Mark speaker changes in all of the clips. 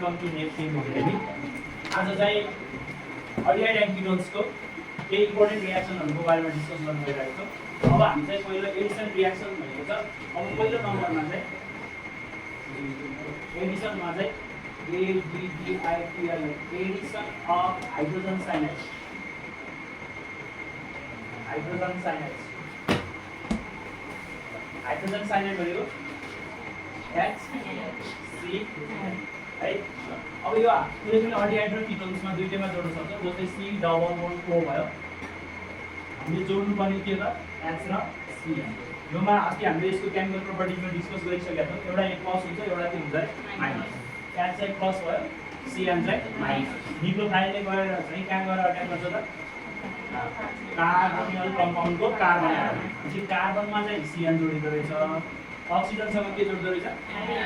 Speaker 1: Welcome to next academy. आज चाहिँ aldehyde and कीटोन्सको केही इम्पोर्टेन्ट रियाक्सनहरूको बारेमा डिस्कस गर्न गइरहेको छौँ। अब हामी चाहिँ पहिलो एडिसन रियाक्सन भनेको छ। अब पहिलो नम्बरमा चाहिँ एडिसनमा चाहिँ ADDITL Edison of hydrogen cyanide. Hydrogen cyanide भनेको HC है। अब यो कुनै पनि अल्डिहाइड र कीटोन्समा दुईटैमा जोड्न सक्छ। जस्तै C डबल बोन्ड O भयो, हामीले जोड्नु पर्ने के त H र C। योमा अस्ति हामीले यसको केमिकल प्रोपर्टिजमा डिस्कस गरिसकेका छौँ। एउटा एक प्लस हुन्छ, एउटा के हुन्छ माइनस। H चाहिँ प्लस भयो, CN चाहिँ माइनस। न्युक्लियोफाइलले गएर चाहिँ कहाँ गएर अट्याक गर्छ त कार्बोनिल कम्पाउन्डको कार्बन आयो। पछि कार्बनमा चाहिँ CN जोडिँदो रहेछ, अक्सिजनसँग के जोड्दो रहेछ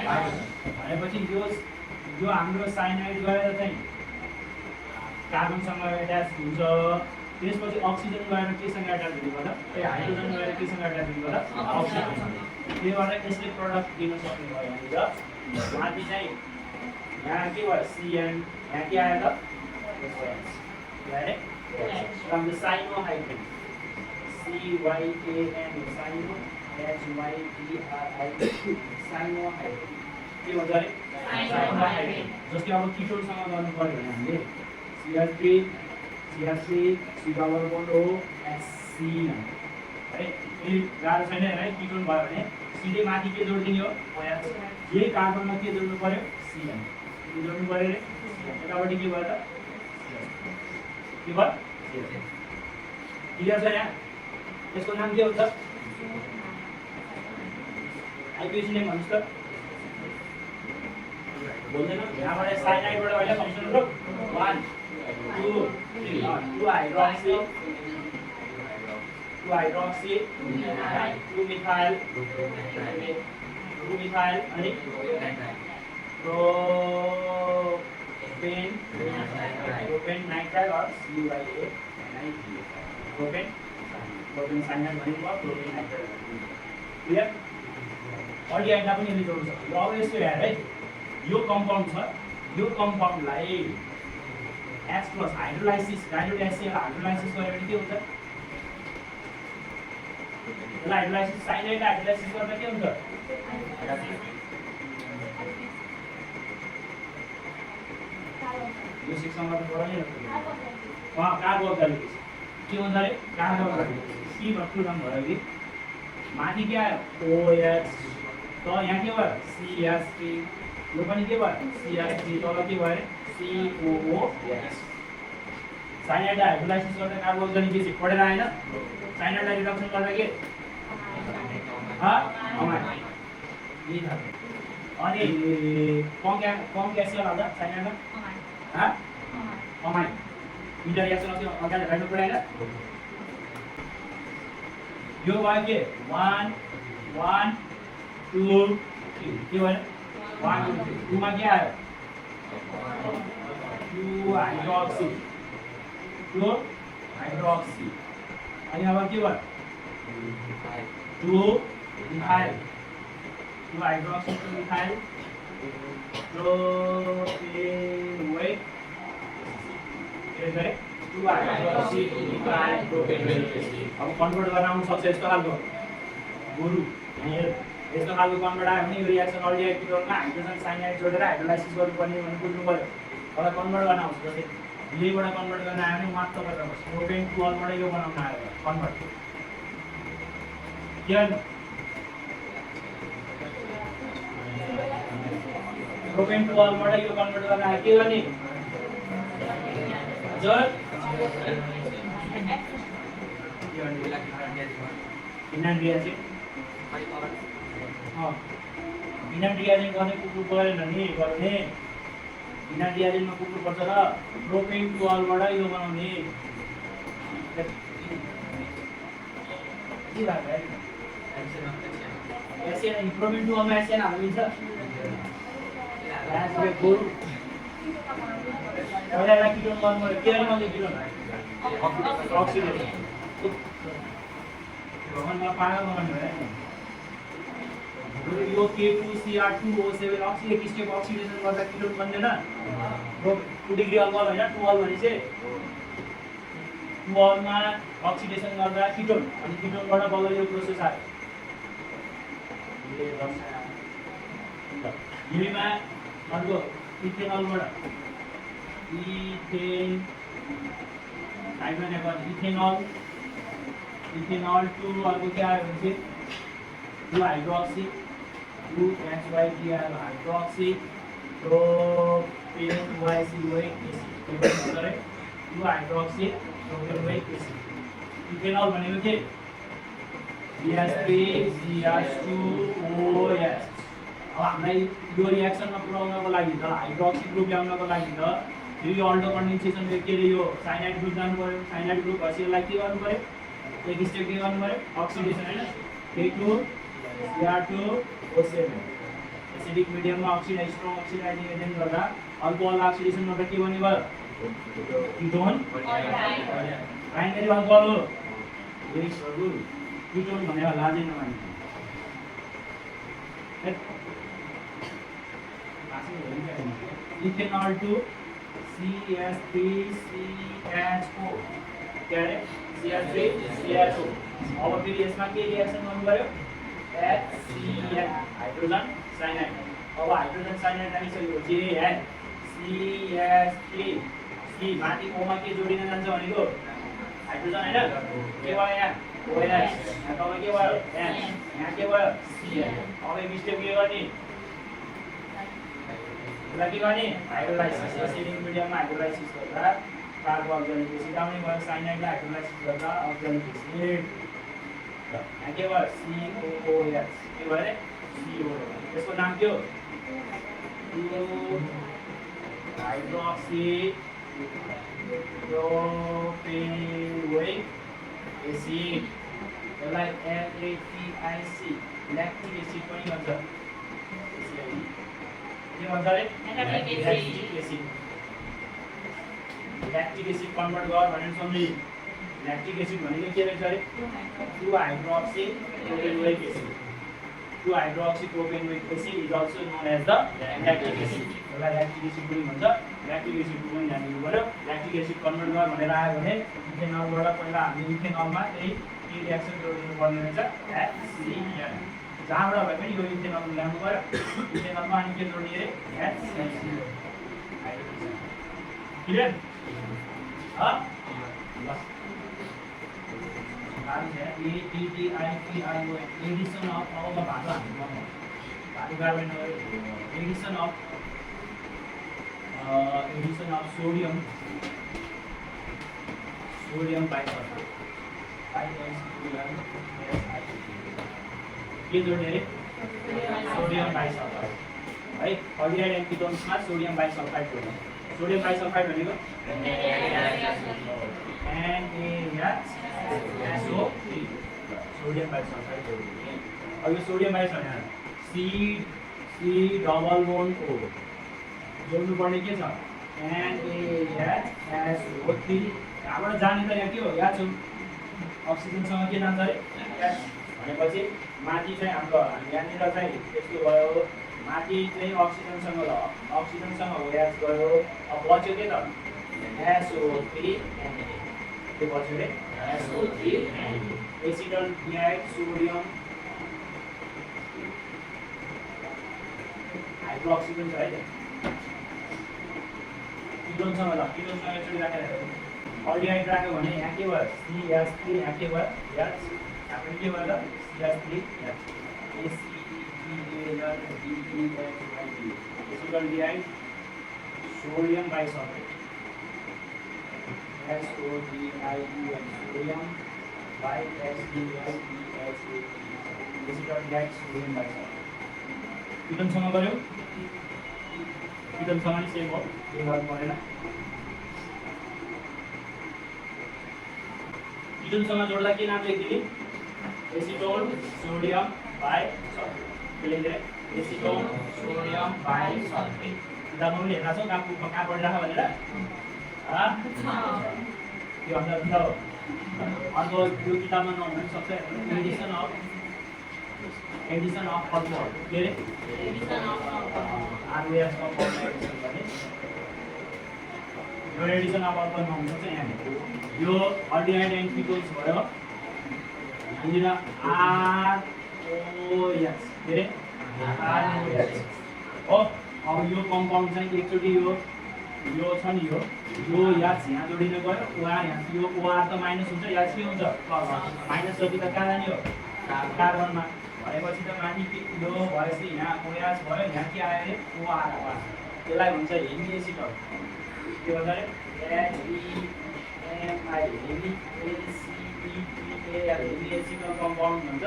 Speaker 1: हाइड्रोजन। भनेपछि यो हाम्रो साइनाइड गएर चाहिँ कार्बनसँग एट्याच हुन्छ। त्यसपछि अक्सिजन गएर केसँग एट्याच हुने गर्दा हाइड्रोजन गएर केसँग एट्याच हुने गर्दा अक्सिजनसँग। त्यही भएर यसले प्रडक्ट दिन सक्ने भयो भने माथि चाहिँ यहाँ के भयो CN, यहाँ के आयो त from the cyanohydrin CYAN cyano HYDRI cyanohydrin के भन्छ अरे cyanohydrin। जस्तै अब कीटोनसँग गर्नु पर्यो भने हामीले CH3 C double bond O HC है। फेरि गाह्रो छैन है। कीटोन भयो भने सिधै माथि के जोड्दिने हो OH। यही कार्बनमा के जोड्नु पर्यो CN, के जोड्नु पर्यो रे यतापट्टि के भयो त के भयो क्लियर छ। यहाँ यसको नाम के हुन्छ आइपिएसी नेम भन्नुहोस् त। बोल्दैन यहाँबाट साइनाइडबाट अहिले फङ्सन हो 1 2 3 2 हाइड्रोक्सी 2 मिथाइल अनि प्रोपेन नाइट्राइल और CuA प्रोपेन साइनाइड भनेको प्रोपेन नाइट्राइल। क्लियर। अल्डिहाइडलाई पनि यसले जोड्न सक्छ। अब यसको हेर है, यो कम्पाउन्ड छ, यो कम्पाउन्डलाई H+ हाइड्रोलाइसिस हाइड्रोलाइसिस गरे भने के हुन्छ यसलाई हाइड्रोलाइसिस साइनाइड हाइड्रोलाइसिस गर्दा के हुन्छ यो 6 नम्बर पढ्नै कार्बोक्सिलिक के हुन्छ अरे कार्बोक्सिलिक C भर्खर नाम भयो कि माथि के आयो OH त यहाँ के भयो CH3 यो पनि के भयो CH3 तल के भयो अरे COOH। साइनाइड हाइड्रोलाइसिस गर्दा कार्बोक्सिलिक एसिड पढेर आएन। साइनाइडलाई रिडक्सन गर्दा के अमाइन अनि कम क्याल्सियम हाल्दा साइनाइडमा अमाइन दुईटा रियाक्सन अस्ति अगाडि राख्नु परेन। यो भयो के 1 1 2 3 के भयो 1 2 3 2 मा के आयो 2 हाइड्रोक्सी अनि अब के भयो 2 मिथाइल 2 हाइड्रोक्सी 2 मिथाइल प्रोपेन वेट के गरे 2 हाइड्रोक्सी 2 मिथाइल प्रोपेन वेट। अब कन्भर्ट गर्न आउनु सक्छ यस्तो खालको गुरु यस्तो खालको कन्भर्ट आयो भने यो रियाक्सन अल्डिहाइड कीटोनमा हाइड्रोजन साइनाइड जोडेर हाइड्रोलाइसिस गर्नुपर्ने भने बुझ्नु पर्यो। अब कन्भर्ट गर्न आउँछ। जस्तै यहीबाट कन्भर्ट गर्न आयो भने मात्र गरेर बस्छ। प्रोपेन 12 बाट यो बनाउन आयो कन्भर्ट के प्रोपेन 12 बाट यो कन्भर्ट गर्न आयो के गर्ने हजुर फिनाइल रिएक्सन फिनाइल रिएक्सन गर्ने कुकुर परेन नि गर्ने फिनाइल रिएक्सनमा कुकुर पर्छ र प्रोपेन 12 बाट यो बनाउने के भएको एसिएन प्रोपेन 12 मा एसिएन हाल्नुहुन्छ लास्टमा गोरु एउटा कीटोन गर्नु पर्यो के गर्ने कीटोन अक्सिडेसन भगवानमा पागल बनाउनु भयो यो K2Cr2O7 अक्सी एक स्टेप अक्सिडेसन गर्दा किटोन बन्दैन 2 डिग्री अल्कोहल हैन 12 भने चाहिँ 12 मा अक्सिडेसन गर्दा किटोन अनि किटोनबाट बल्ल यो प्रोसेस आयो युमा अर्को इथेनलबाट इथेन हाइड्रोजन इथेनल टु अर्को के आयो भने चाहिँ 2 हाइड्रोक्सी 2 HYG आयो hydroxy propanoic acid 2 hydroxy propanoic acid ethanal भनेको के CH3CH2OS अब हामीलाई यो रिएक्सनमा पुर्याउनको लागि त हाइड्रोक्सी ग्रुप ल्याउनको लागि त फेरि अल्डो कन्डेन्सेसन के रे यो साइनाइड ग्रुप जानु पर्यो साइनाइड ग्रुप भएपछि यसलाई के गर्नु पर्यो एक स्टेप के गर्नु पर्यो अक्सिडेसन हैन K2Cr2O7 एसिडिक मिडियममा अक्सिडाइज स्ट्रङ अक्सिडाइजिङ एजेन्ट गर्दा अल्कोहल अक्सिडेसन गर्दा के बन्ने भयो किटोन प्राइमरी अल्कोहल हो किटोन भनेको लाजै नमान्नु इथेनल टु CH3CHO के अरे CH3CHO अब फेरि यसमा के रिएक्सन गर्नु पर्यो HCl हाइड्रोजन साइनाइड अब हाइड्रोजन साइनाइड राखिसकेपछि CH3 C माथि ओमा के जोडिन जान्छ भनेको हाइड्रोजन हैन के भयो यहाँ OH यहाँ तपाईँ के भयो यहाँ के भयो Cl अब एक स्टेप के गर्ने के गर्ने हाइड्रोलाइसिस एसिडिक मिडियममा हाइड्रोलाइसिस गर्दा कार्बो अक्जालिक एसिड आउने भयो साइनाइडलाई हाइड्रोलाइसिस गर्दा अक्जालिक एसिड यहाँ के भयो COOH के भयो अरे COOH यसको नाम के हो हाइड्रोक्सी प्रोपेनोइक एसिड यसलाई LATIC ल्याक्टिक एसिड पनि भन्छ के भन्छ अरे ल्याक्टिक एसिड कन्भर्ट गर भनेर सम्झि ल्याक्टिक एसिड भनेको के रहेछ अरे 2 hydroxy propanoic acid 2 hydroxy propanoic acid is also known as the lactic acid यसलाई ल्याक्टिक एसिड पनि भन्छ ल्याक्टिक एसिड पनि ध्यान दिनु पर्यो ल्याक्टिक एसिड कन्भर्ट गर भनेर आयो भने इथेनलबाट पहिला हामीले इथेनलमा त्यही के रिएक्सन जोडिनु पर्ने रहेछ HCl जहाँबाट भए पनि यो इथेनल ल्याउनु पर्यो इथेनलमा अनि के जोड्ने अरे HCl क्लियर एडिसन अफ अब भाग एडिसन अफ सोडियम बाइसल्फाइड के जोड्ने अरे सोडियम बाइसल्फाइड है अल्डिहाइड एन्ड किटोन्समा सोडियम बाइसल्फाइड जोड्ने सोडियम बाइसल्फाइड भनेको NaSO3 सोडियम बाइसल्फाइड जोड्ने अब यो सोडियम बाइसल्फाइड C≡O जोड्नु पर्ने के छ NaSO3 यहाँबाट जाने त यहाँ के हो याद छ अक्सिजनसँग के जान्छ अरे भनेपछि माथि चाहिँ हाम्रो यहाँनिर चाहिँ त्यस्तो भयो माथि चाहिँ अक्सिजनसँग OH गयो अब बच्यो के त SO3 के बच्यो रे SO3 एसिटल डिहाइड सोडियम हाइड्रोक्सिजन छ है किटोनसँग ल किटोनसँग एकचोटि राखेर अल्डिहाइड राख्यो भने यहाँ के भयो CH3 यहाँ के भयो यहाँ पनि के भयो त CH3 acetaldehyde sodium bisulphite sodium bi acetaldehyde sodium bisulphite किटोनसँग गऱ्यो किटोनसँग नि सेम हो के गर्नु परेन किटोनसँग जोड्दा के नाम लेखिदिने एसिटोन सोडियम बाइसल्फेट के लेख्दै एसिटोन सोडियम बाइसल्फेट किताबमा पनि हेर्दा छौ कहाँ पढिराख भनेर यो अन्त अर्को यो किताबमा नहुन सक्छ Edison of Edison of alcohol के रे आरओएस कम्पाउन्ड एडिसन गर्ने यो एडिसन अफ अल्कोहलमा हुन्छ चाहिँ यहाँ यो अल्डिहाइड एन्ड किटोन्स भयो यहाँनिर आरओएच के रे आरओएच हो अब यो कम्पाउन्ड चाहिँ एकचोटि यो छ नि यो याच यहाँ जोडिन गयो ओआर यहाँ यो ओआर त माइनस हुन्छ याच के हुन्छ प्लस माइनस जति त कहाँ जाने हो कार्बनमा भएपछि त माथि यो भएपछि यहाँ ओएच भयो यहाँ के आयो अरे ओआर आयो त्यसलाई भन्छ हेमी एसिड के भन्छ अरे HEMI hemi ACETAL hemi acid compound भन्छ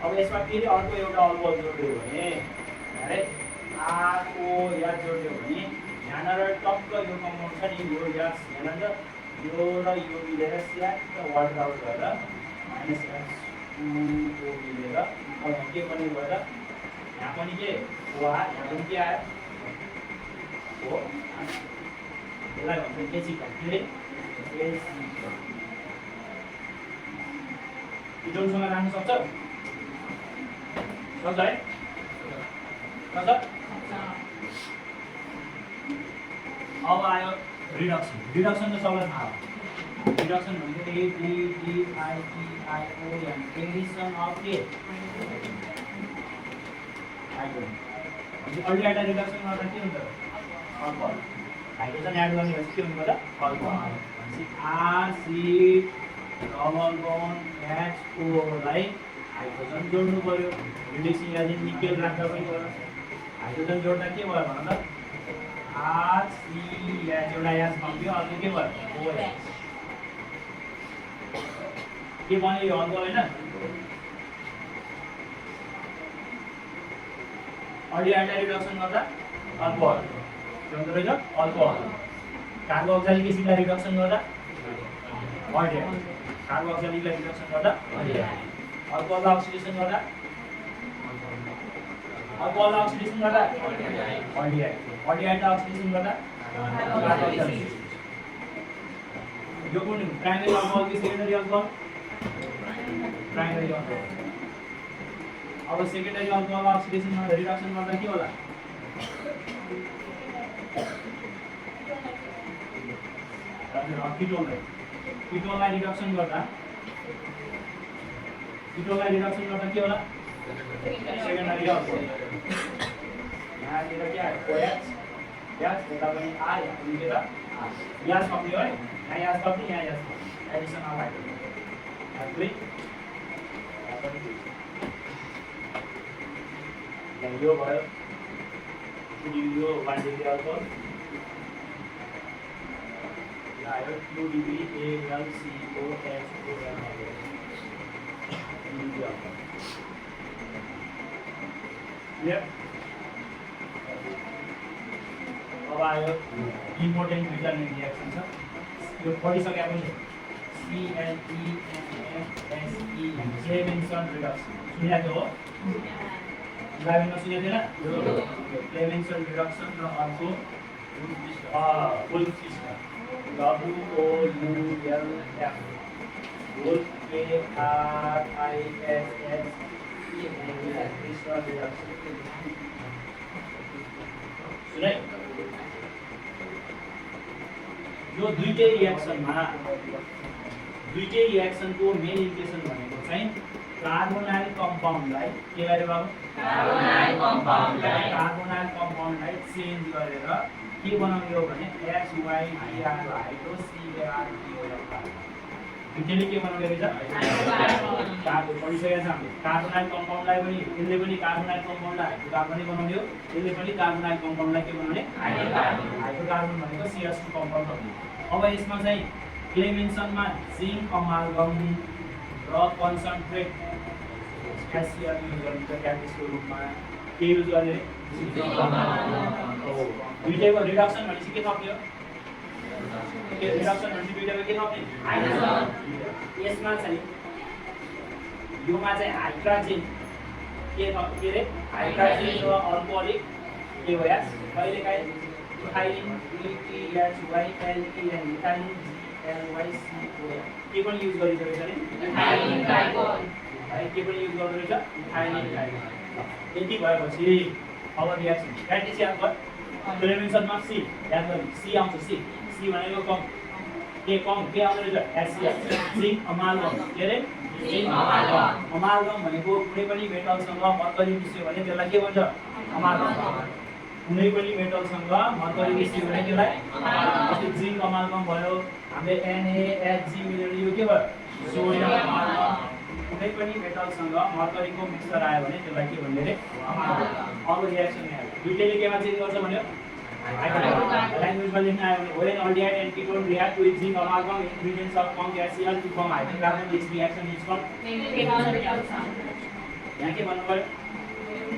Speaker 1: अब यसमा फेरि अर्को एउटा अल्कोहल जोड्यो भने अरे ROH जोड्यो भने यहाँनिर टक्क यो कम्पाउन्ड छ नि यो यास यहाँनिर यो र यो मिलेर स्याक्क वाटर आउट भएर माइनस H2O मिलेर अब यहाँ के पनि भएर यहाँ पनि के ओआर यहाँ पनि के आयो हो यसलाई भन्छ एसिड के रे एसिड किटोनसँग राख्न सक्छ सक्छ है सक्छ अब आयो रिडक्सन रिडक्सन त सबैलाई थाहा हो रिडक्सन भनेको ADDIEIO एडिसन अफ के हाइड्रोजन अल्डिहाइड रिडक्सन गर्दा के हुन्छ अल्कोहल हाइड्रोजन एड गर्ने भएपछि के हुनु पर्छ alcohol RC double bond HO लाई हाइड्रोजन जोड्नु पर्यो रिड्युसिङ एजेन्ट निकेल राख्दा पनि पर्यो हाइड्रोजन जोड्दा के भयो भन त RCH एउटा यास कम्प्यो अर्को के भयो OH के बन्यो यो अल्कोहल हैन अल्डिहाइड रिडक्सन गर्दा अल्कोहल के हुन्छ रहेछ अल्कोहल कार्बोक्सिलिक एसिडलाई रिडक्सन गर्दा अल्डिहाइड कार्बोक्सिलिकलाई रिडक्सन गर्दा अल्डिहाइड अल्कोहललाई अक्सिडेसन गर्दा अल्कोहललाई अक्सिडेसन गर्दा अल्डिहाइड अल्डिहाइडलाई अक्सिडेसन गर्दा कार्बोक्सिलिक यो कुन प्राइमरी अल्कोहल कि सेकेन्डरी अल्कोहल प्राइमरी अल्कोहल अब सेकेन्डरी अल्कोहल अक्सिडेसन गर्दा रिडक्सन गर्दा के होला किटोनलाई रिडक्सन गर्दा के होला सेकेन्डरी अल्कोहल यहाँतिर के आयो OH यास यता पनि R यहाँ पनि के त यास कम्प्यो है यहाँ यास कम्प्यो यहाँ यास एडिसन अफ हाइड्रोजन यो भयो यो 1 डिग्री अल्कोहल आयो 2 डिग्री AlCOH2n अब आयो इम्पोर्टेन्ट रिटर्निङ रिएक्सन छ यो पढिसकेपछि CLEMFSE क्लेमेन्सन रिडक्सन सुनेको हो ग्राभिनमा सुनेको थिएन क्लेमेन्सन रिडक्सन र अर्को Wolff system WOULF Wolff KRISS सुने यो दुईटै रिएक्सनको मेन इक्वेसन भनेको चाहिँ कार्बोनाइल कम्पाउन्डलाई के गरे बाबु कार्बोनाइल कम्पाउन्डलाई चेन्ज गरेर के बनाउने हो भने HYDR हाइड्रोसिएआर दुईटैले के बनाउने रहेछ कार्बन पढिसकेको छ हामीले कार्बोनाइल कम्पाउन्डलाई पनि यसले पनि कार्बोनाइल कम्पाउन्डलाई हाइड्रोकार्बन बनाउने हो यसले पनि कार्बोनाइल कम्पाउन्डलाई के बनाउने हाइड्रोकार्बन भनेको CH2 कम्पाउन्ड हो अब यसमा चाहिँ क्लेमेन्सनमा जिङ्क अमाल्गम र कन्सन्ट्रेट HCl युज गरिन्छ क्याटेलिस्टको रूपमा के युज गर्ने दुईटैको रिडक्सन भनेपछि के थप्यो रिडक्सन भनेपछि दुईटैको के थप्ने यसमा चाहिँ योमा चाहिँ हाइड्रोजन के रे हाइड्रोजन र अल्कोहलिक KOH कहिलेकाहीँ इथाइलिन ETHYLEN इथाइलिन GLYCOL के पनि युज गरिरहेको छ नि इथाइलिन ग्लाइकोल है के पनि युज गर्दो रहेछ इथाइल यति भएपछि अब रिएक्सन क्याटेसी याद गर प्रिभेन्सनमा सी याद गर्नु सी आउँछ सी भनेको कम के आउँदो रहेछ HCl जिंक अमाल्गम के रे जिंक अमाल्गम भनेको कुनै पनि मेटलसँग मर्करी मिस्यो भने त्यसलाई के भन्छ अमाल्गम कुनै पनि मेटलसँग मर्करी मिस्यो भने त्यसलाई जस्तै जिंक अमाल्गम भयो हामीले NaHG मिलेर यो के भयो सोडियम अमाल्गम कुनै पनि मेटलसँग मर्करीको मिक्सचर आयो भने त्यसलाई के भन्ने रे अब रिएक्सन यहाँ दुईटैले केमा चेन्ज गर्छ भन्यो ल्याङ्ग्वेजमा लेख्न आयो भने when aldehyde and ketone react with zinc amalgam ingredients of form HCl to form hydrocarbon this reaction is called यहाँ के भन्नु पर्यो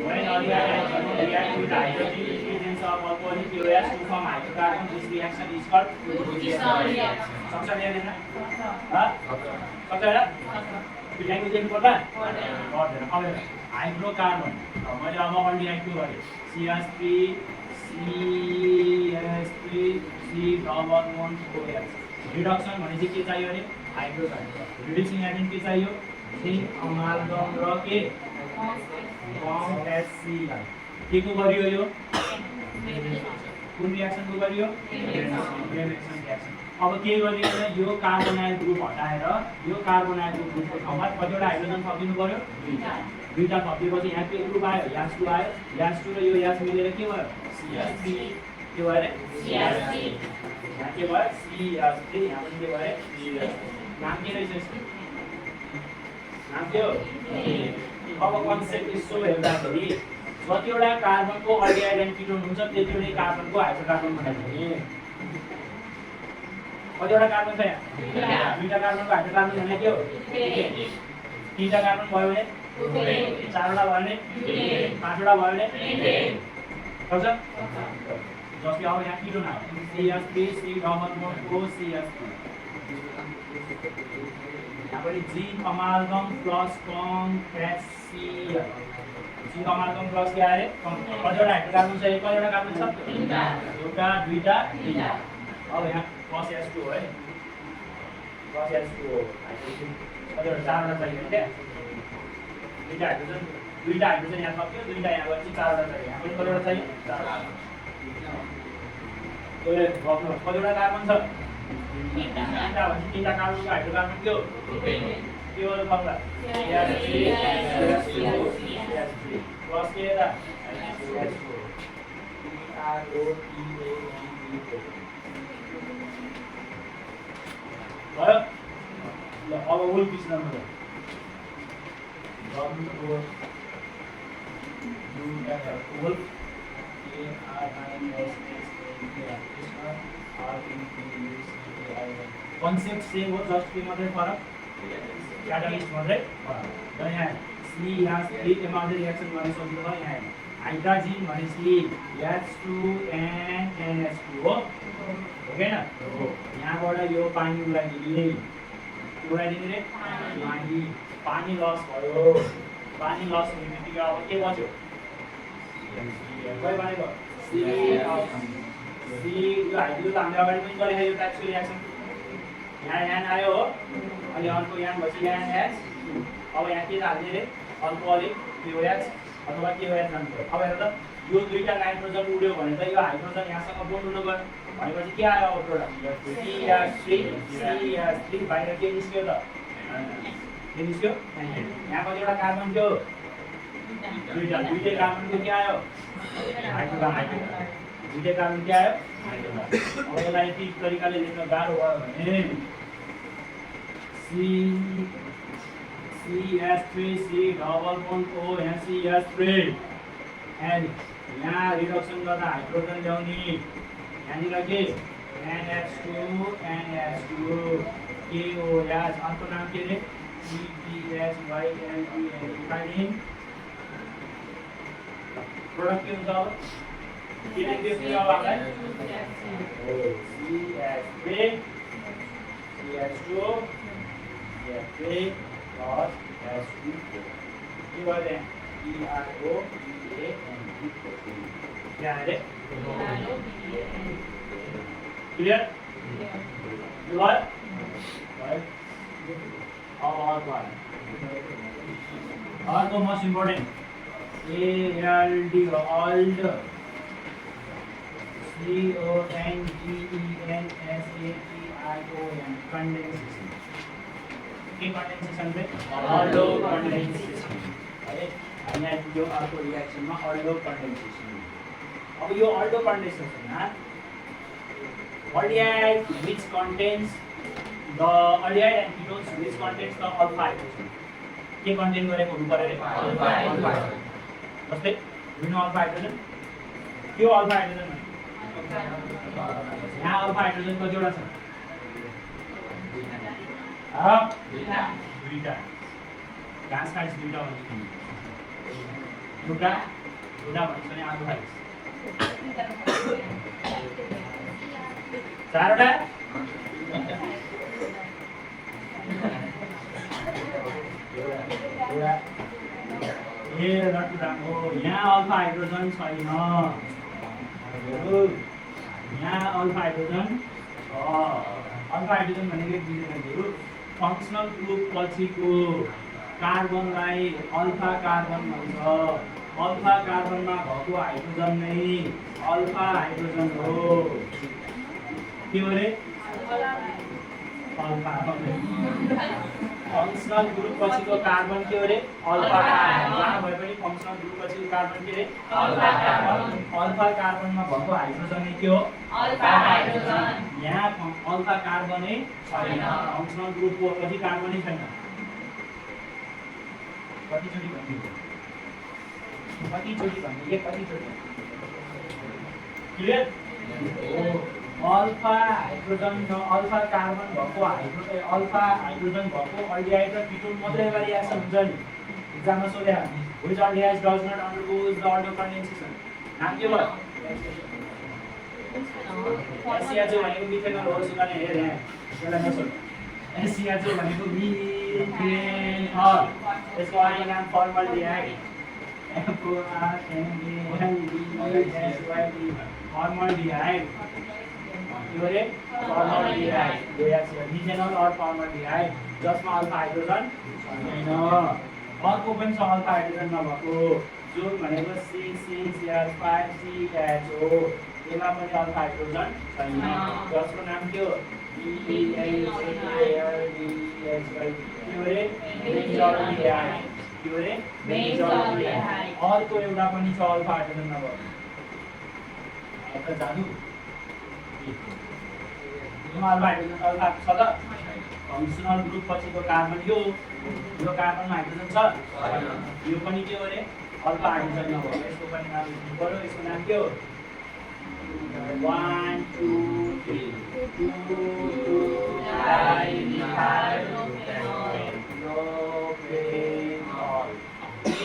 Speaker 1: when aldehyde and ketone react with hydrogen ingredients of alcoholic KOH to form hydrocarbon this reaction is called सक्छ नि लेख्न सक्छ र language लेख्नु पर्दा पर्दैन अब हाइड्रोकार्बन मैले अब aldehyde को गरे CH3 C double bond OH reduction भनेपछि के चाहियो भने हाइड्रोकार्बन रिड्युसिङ एजेन्ट के चाहियो जिंक अमाल्गम र के HCl के को गरियो यो कुन रिएक्सन को गरियो रिएक्सन अब के गरियो भने यो कार्बोनाइल ग्रुप हटाएर यो कार्बोनाइल ग्रुपको ठाउँमा कतिवटा हाइड्रोजन थपिनु पर्यो दुईटा थपिएपछि यहाँ के ग्रुप आयो H2 आयो H2 र यो H मिलेर के भयो CH3 के भयो रे CH3 यहाँ के भयो CH3 यहाँ पनि के भयो नाम के रहेछ यसको नाम के हो अब कन्सेप्ट यसो हेर्दाखेरि जतिवटा कार्बनको aldehyde and ketone हुन्छ त्यतिवटै कार्बनको हाइड्रोकार्बन बनाइदिने कतिवटा कार्बन छ यहाँ दुईटा कार्बनको हाइड्रोकार्बन भने के हो तीनटा कार्बन भयो भने चारवटा भयो भने पाँचवटा भयो भने सक्छ जस्तै अब यहाँ किटोन आयो CH3 C double bond OCH3 यहाँ पनि जिंक अमाल्गम प्लस कम HCl जिंक अमाल्गम प्लस के आयो कतिवटा हाइड्रोकार्बन छ कतिवटा कार्बन छ एउटा दुईटा तीनटा अब यहाँ प्लस H2 हो है प्लस H2 हो कतिवटा चारवटा चाहियो क्या दुईटा हाइड्रोजन यहाँ सक्यो दुईटा यहाँ गएपछि चारवटा चाहियो यहाँ पनि कतिवटा चाहियो चारवटा कतिवटा कार्बन छ तीनटा भनेपछि तीनटा कार्बनको हाइड्रोकार्बन के हो के हो फर्मुला प्लस के यता भयो ल अब whole piece number concept same हो जस्ट के मात्रै फरक क्याटालिस्ट मात्रै फरक र यहाँ CH3 मात्रै रिएक्सन गर्ने सजिलो भयो यहाँ हाइड्रोजन भनेपछि H2 and NH2 हो हैन यहाँबाट यो पानी उडाइदिने रे पानी लस भयो पानी लस हुने बित्तिकै अब के बच्यो कहिले भनेको C यो हाइड्रोजन त हामीले अगाडि पनि गरेको यो टाइपको रिएक्सन यहाँ आयो हो अनि अर्को यहाँ भएपछि यहाँ H अब यहाँ के हाल्ने रे अल्कोहलिक KOH अथवा KOH जान्छ अब हेर त यो दुईटा नाइट्रोजन उड्यो भने त यो हाइड्रोजन यहाँसँग बोन्ड हुन गयो भनेपछि के आयो अब प्रोडक्ट CH3 बाहिर के निस्क्यो त के निस्क्यो यहाँ कतिवटा कार्बन थियो दुईटै कार्बनको के आयो हाइड्रोजन दुईटै कार्बन के आयो अब यसलाई यति तरिकाले लेख्न गाह्रो भयो भने CH3 C double bond O यहाँ CH3 and यहाँ रिडक्सन गर्दा हाइड्रोजन ल्याउने यहाँनिर के NH2 KOH अर्को नाम के रे CPHYLEN प्रोडक्ट के हुन्छ अब के लेख्दै छ अब हामीलाई CH2 plus H2 के भयो त्यहाँ क्या है क्लियर अब और अर्को most important ALD ALD CONDENSATION condensation के condensation पे aldo condensation है यहाँ यो अर्को रिएक्सन में aldo condensation अब यो aldo condensation मा aldehyde which contains the aldehyde and ketones which contains the alpha hydrogen के contain गरेको हुनु पर्यो रे alpha hydrogen जस्तै विनो alpha hydrogen त्यो alpha hydrogen यहाँ अल्फा हाइड्रोजन कतिवटा छ दुईटा घाँस खाइस दुईटा भन्छ एउटा भन्छ नि आलु खाइस चारवटा ए लट्टुटा हो यहाँ अल्फा हाइड्रोजन छैन यहाँ अल्फा हाइड्रोजन भनेको बिजुहरू फङ्सनल ग्रुप पछिको कार्बनलाई अल्फा कार्बन भन्छ अल्फा कार्बनमा भएको हाइड्रोजन नै अल्फा हाइड्रोजन हो के हो रे अल्फा फङ्सनल ग्रुप पछिको कार्बन के हो रे अल्फा कार्बन जहाँ भए पनि फङ्सनल ग्रुप पछिको कार्बन के रे अल्फा कार्बनमा भएको हाइड्रोजन नै के हो अल्फा हाइड्रोजन यहाँ अल्फा कार्बन नै छैन फङ्सनल ग्रुपको पछि कार्बन नै छैन कतिचोटि भन्ने क्लियर अल्फा हाइड्रोजन र अल्फा कार्बन भएको अल्फा हाइड्रोजन भएको अल्डिहाइड र कीटोन मात्रै एउटा रिएक्सन हुन्छ नि एक्जाममा सोधे which aldehyde does not undergoes the aldol condensation नाम के भयो एसियाजो भनेको मिथेनल हो सुगाने हेर यहाँ यसलाई नसोध एसियाजो भनेको मिथेनल यसको अर्को नाम फर्मल्डिहाइड फर्मल्डिहाइड मिथेनल और फर्मल्डिहाइड जसमा अल्फा हाइड्रोजन छैन अर्को पनि छ अल्फा हाइड्रोजन नभएको जो भनेको C6H5CHO यसमा पनि अल्फा हाइड्रोजन छैन जसको नाम के हो अर्को एउटा पनि छ अल्फा हाइड्रोजन नभएको जानु अल्फा हाइड्रोजन अल्फा छ त फङ्सनल ग्रुप पछिको कार्बन यो कार्बनमा हाइड्रोजन छ यो पनि के हो रे अल्फा हाइड्रोजन नभयो यसको पनि नाम लेख्नु पर्यो यसको नाम के हो 1 2 3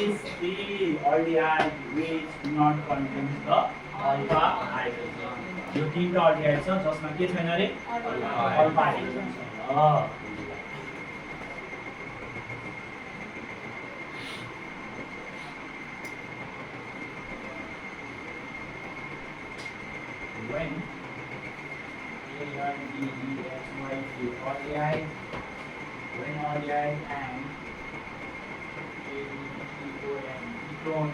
Speaker 1: is the aldehyde which do not contains the alpha hydrogen यो तीनटा अल्डिहाइड छ जसमा के छैन रे अल्फा हाइड्रोजन छैन when aldehyde and ketone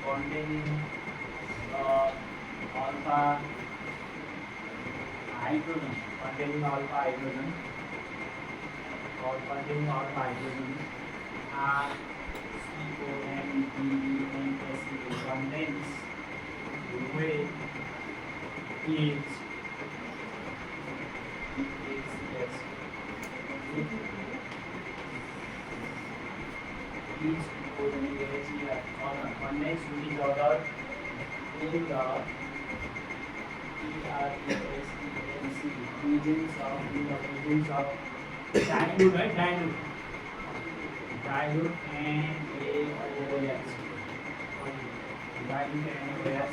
Speaker 1: containing alpha hydrogen are CONDENSA contains weight is contains which other in the regions of dilute, right? Dilute NaOH. Dilute NaOH.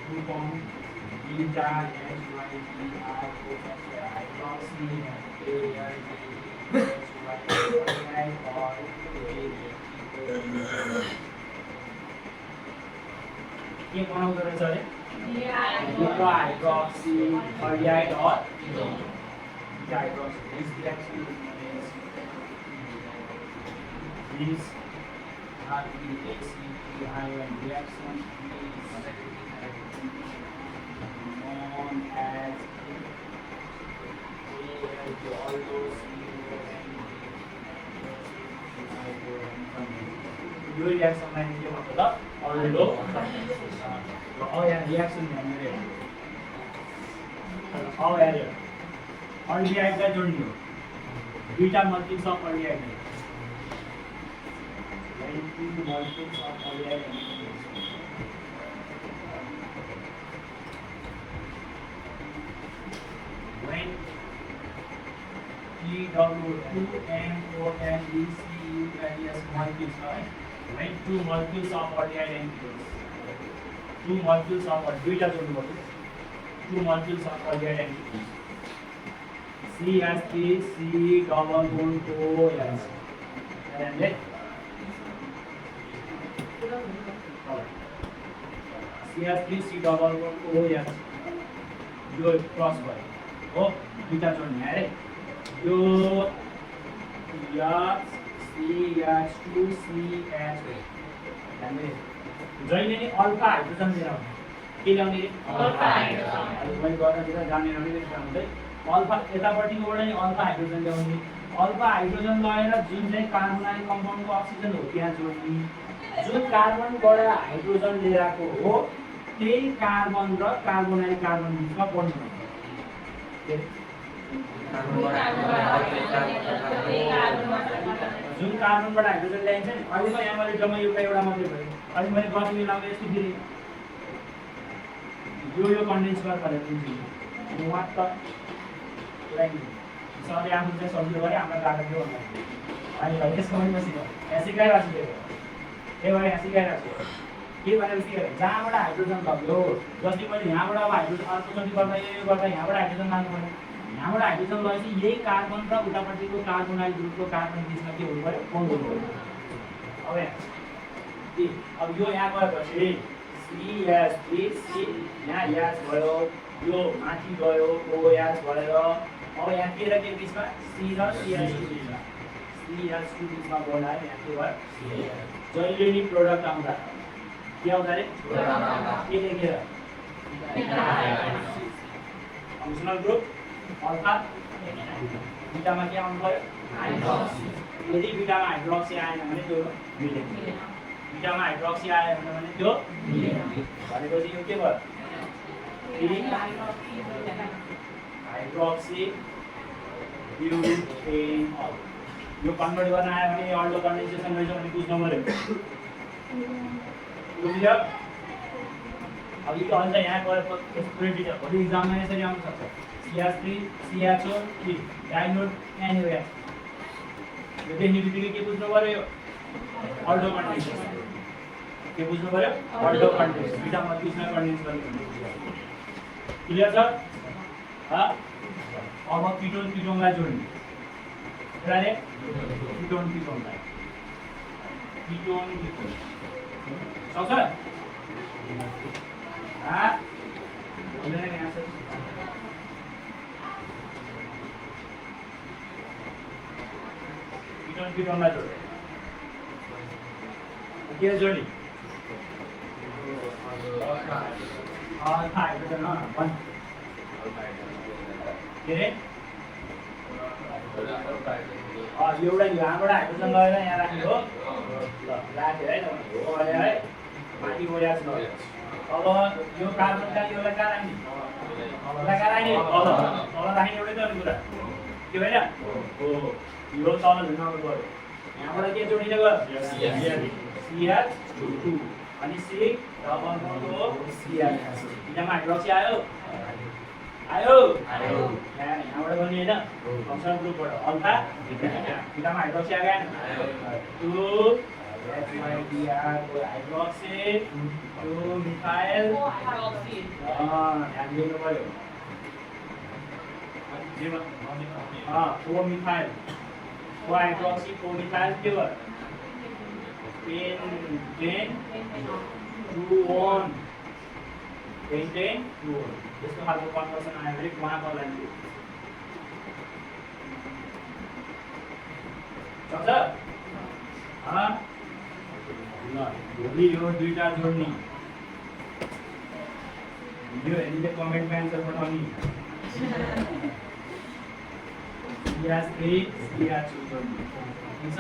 Speaker 1: Two form beta hydroxy के बनाउँदो रहेछ अरे beta hydroxyaldehyde or beta hydroxy. This reaction is these are the ACP ion reaction is known as यो रिएक्सनलाई के भन्छ त अल्डो reaction भन्ने अब हेऱ्यो अल्डिहाइडलाई जोड्ने हो दुईटा multiples of aldehyde multiples of aldehyde when PW2MONDCULS molecules, right? When two molecules of aldehyde and ketones, two molecules of two molecules of aldehyde and ketones, CH3 C double bond OH, and then CH3 C double bond OH, यो cross भयो हो दुईटा जोड्ने अरे यो CH2CH जहिले नि alpha hydrogen लिएर आउने के ल्याउने अल्फा हाइड्रोजन मैले गर्दाखेरि जानेर पनि लेख्दै अल्फा यतापट्टिकोबाट नि अल्फा हाइड्रोजन ल्याउने अल्फा हाइड्रोजन लगेर जुन चाहिँ कार्बोनाइल कम्पाउन्डको अक्सिजन हो त्यहाँ जोड्ने जुन कार्बनबाट हाइड्रोजन लिएर आएको हो त्यही कार्बन र कार्बोनाइल कार्बन बिचमा बन्ड हुन्छ जुन कार्बनबाट हाइड्रोजन ल्याइन्छ नि अहिले त यहाँ मैले जम्मा एउटा मात्रै भयो अहिले मैले गति मिलाउँदा यस्तो फेरि यो कन्डेन्स गरेर दिन्छु म मात्र सरले आफू चाहिँ सजिलो गरे हाम्रो कागज यो अनि भाइ यसको पनि मसिन यहाँ सिकाइरहेको छु त्यही भएर यहाँ सिकाइरहेको छु के भनेर सिकायो जहाँबाट हाइड्रोजन लग्यो जति मैले यहाँबाट अब हाइड्रोजन अर्कोचोटि गर्दा यो गर्दा यहाँबाट हाइड्रोजन लानु पर्यो यहाँबाट हाइड्रोजन लगेपछि यही कार्बन र उतापट्टिको कार्बोनाइल ग्रुपको कार्बन बिचमा के हुनु पर्यो बन्द हुनु पर्यो अब यो यहाँ गएपछि CH3C यहाँ यास भयो यो माथि गयो OH भएर अब यहाँ के र के बिचमा C र CH2 बिचमा CH2 बिचमा बनायो यहाँ के भयो जहिले नि प्रोडक्ट आउँदा के आउँदा रे के लेखेर फङ्सनल ग्रुप अल्फा बिटामा के आउनु पर्यो हाइड्रोक्सी यदि बिटामा हाइड्रोक्सी आएन भने त्यो मिलेन बिटामा हाइड्रोक्सी आयो भने त्यो भनेपछि यो के भयो हाइड्रोक्सी ब्युटेन यो कन्भर्ट गर्न आयो भने अल्डो कन्डेन्सेसन रहेछ भने बुझ्नु पर्यो बुझ्यो अब यो अन्त यहाँ गएर भोलि इक्जाममा यसरी आउन सक्छ CH3 CHO डाइनोड NaOH यो देख्ने बित्तिकै के बुझ्नु पर्यो अल्डो कन्डेन्सेसन के बुझ्नु पर्यो अल्डो कन्डेन्स बिटा मल्टिप्समा कन्डेन्स गर्ने क्लियर छ अब किटोनलाई जोड्ने रे किटोनलाई सक्छ किटोनलाई जोड्ने के जोड्ने अल्फा हाइड्रोजन के रे एउटा यहाँबाट हाइड्रोजन लगेर यहाँ राख्ने हो राख्यो है तपाईँले है माथि ओरिया छ अब यो कार्बन यसलाई कहाँ राख्ने कहाँ राख्ने तल राख्ने एउटै त कुरा के होइन हो यो तल झुन्डाउनु पर्यो यहाँबाट के जोडिने गयो CH2 अनि C डबल बन्ड हो CH बिटामा हाइड्रोक्सी आयो यहाँबाट गर्ने होइन फङ्सनल ग्रुपबाट अल्फा बिटामा हाइड्रोक्सी आयो हाइड्रोक्सी 2 मिथाइल ध्यान दिनु पर्यो 4 मिथाइल 4 हाइड्रोक्सी 4 मिथाइल के भयो 10 2 1 10 10 2 यस्तो खालको कन्भर्सन आयो भने उहाँको लागि सक्छ ल भोलि यो दुईटा जोड्ने भिडियो हेर्ने कमेन्टमा एन्सर पठाउने CH3 CH2 जोड्ने ठीक छ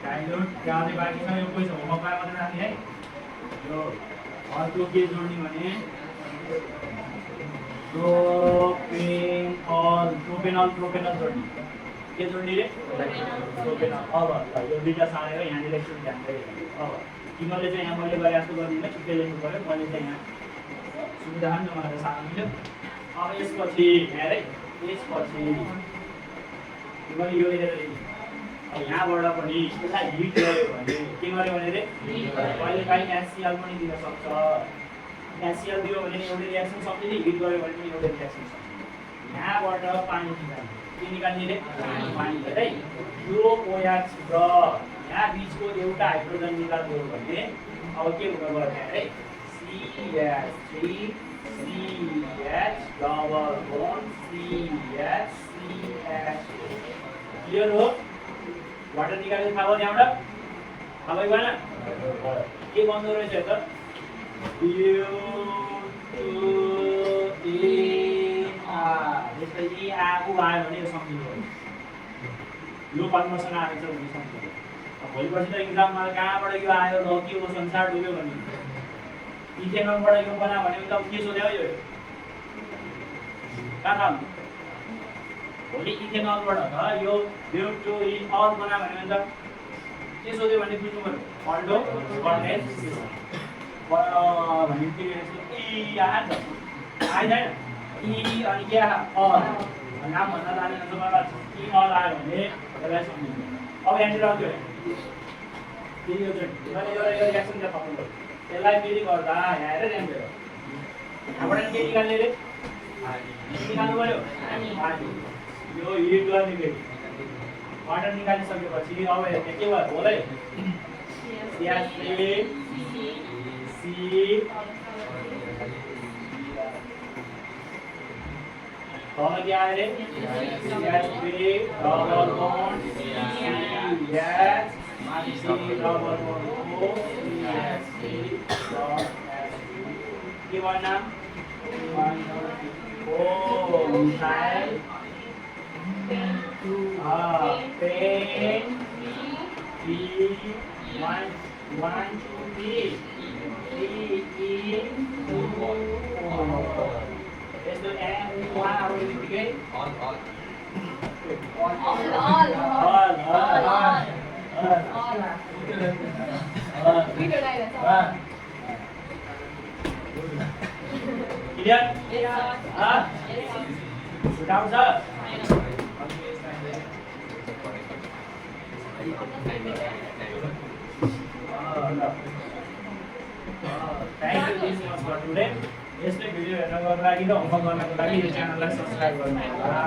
Speaker 1: डाइल्युट गाउने बाँकी छ यो पैसा होमवर्कमा मात्रै राख्ने है यो अर्को के जोड्ने भने प्रोपेनल जोड्ने के जोड्ने रे प्रोपेनल अब यो दुईटा सारेर यहाँनिर एकचोटि ध्यान दिएर अब तिमीले चाहिँ यहाँ मैले गरे जस्तो गर्दिनँ छुट्टै लेख्नु पर्यो मैले चाहिँ यहाँ सुविधा हुन्छ मलाई सार्न मिल्यो अब यसपछि हेर है यसपछि तिमीले यो लेखेर अब यहाँबाट पनि यसलाई हिट गर्यो भने के गर्यो भने रे कहिलेकाहीँ HCl पनि दिन सक्छ HCl दियो भने एउटै रिएक्सन सक्छ नि हिट गर्यो भने पनि एउटै रिएक्सन सक्छ यहाँबाट पानी निकाल्ने के निकाल्ने रे पानी है यो OH र यहाँ बीचको एउटा हाइड्रोजन निकाल्यो भने अब के हुन गयो है CH3 CH double bond CH CH clear हो वाटर निकाल्ने थाहा भयो त्यहाँबाट थाहा भयो भएन के बन्दो रहेछ त त्यसपछि आगो आयो भने यो सम्झिनु पर्यो यो कन्भर्सन आएछ भने सम्झिनु भोलिपर्सि त इक्जाममा कहाँबाट यो आयो र के हो संसार डुब्यो भने इथेनलबाट यो बना भने त के सोध्यो यो कहाँ थाहा भोलि इथेनलबाट त यो ब्युटोइल अल बना भने त के सोध्यो भने बुझ्नु पर्यो अल्डो कर्नेल भने के आइदैन ई अनि के अल नाम भन्न जानेन तपाईँलाई ई अल आयो भने त्यसलाई सम्झिनु अब यहाँनिर आउँथ्यो फेरि यो मैले एउटा यो रिएक्सन चाहिँ थप्नु पर्यो त्यसलाई फेरि गर्दा यहाँ हेरेर यहाँनिर यहाँबाट के निकाल्ने रे निकाल्नु पर्यो यो हिट गर्ने फेरि वाटर निकालिसकेपछि अब हेर्ने के भयो होला CH3 C तल के आयो रे CH3 डबल बोन्ड CH माथि C double bond O CH3 के भयो नाम O मिथाइल पेन P 1 2 3 यस्तो वहाँ अब यतिकै Thank you so much for today. यस्तै भिडियो हेर्नको लागि र होमवर्क गर्नको लागि यो च्यानललाई सब्स्क्राइब गर्नुहोला।